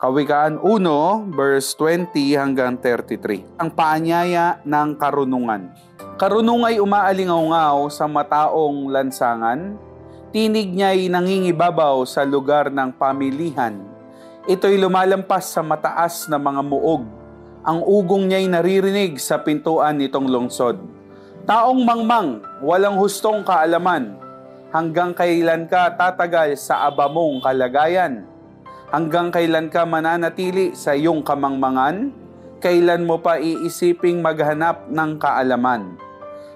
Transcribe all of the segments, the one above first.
Kawikaan 1, verse 20 hanggang 33. Ang paanyaya ng karunungan. Karunung ay umaalingaw-ngaw sa mataong lansangan, tinig niya'y nangingibabaw sa lugar ng pamilihan. Ito'y lumalampas sa mataas na mga muog. Ang ugong niya'y naririnig sa pintuan nitong lungsod. Taong mangmang, walang hustong kaalaman, hanggang kailan ka tatagal sa abamong kalagayan? Hanggang kailan ka mananatili sa iyong kamangmangan? Kailan mo pa iisiping maghanap ng kaalaman?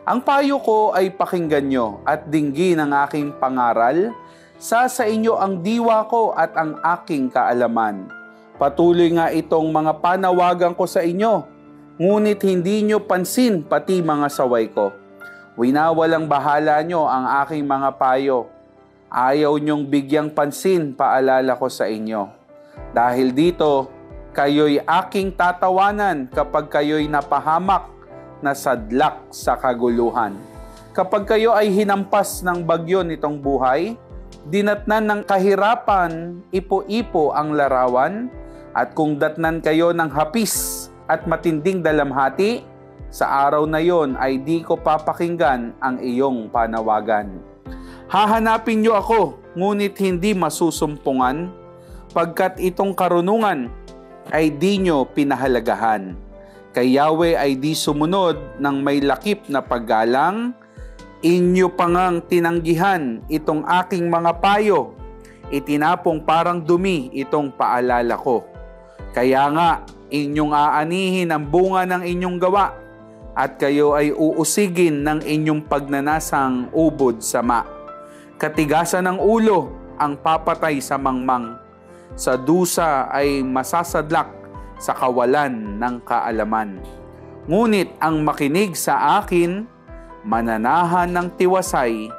Ang payo ko ay pakinggan nyo at dinggin ang aking pangaral. Sa inyo ang diwa ko at ang aking kaalaman. Patuloy nga itong mga panawagan ko sa inyo, ngunit hindi nyo pansin pati mga saway ko. Winawalang bahala nyo ang aking mga payo. Ayaw nyong bigyang pansin, paalala ko sa inyo. Dahil dito, kayo'y aking tatawanan kapag kayo'y napahamak na sadlak sa kaguluhan. Kapag kayo ay hinampas ng bagyo nitong buhay, dinatnan ng kahirapan, ipo-ipo ang larawan, at kung datnan kayo ng hapis at matinding dalamhati, sa araw na yon ay di ko papakinggan ang iyong panawagan. Hahanapin niyo ako, ngunit hindi masusumpungan, pagkat itong karunungan ay di niyo pinahalagahan. Kay Yahweh ay di sumunod ng may lakip na paggalang, inyo pangang tinanggihan itong aking mga payo, itinapong parang dumi itong paalala ko. Kaya nga, inyong aanihin ang bunga ng inyong gawa, at kayo ay uusigin ng inyong pagnanasang ubod sama. Katigasan ng ulo ang papatay sa mangmang. Sa dusa ay masasadlak sa kawalan ng kaalaman. Ngunit ang makinig sa akin, mananahan ng tiwasay,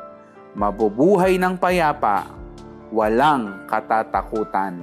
mabubuhay ng payapa, walang katatakutan.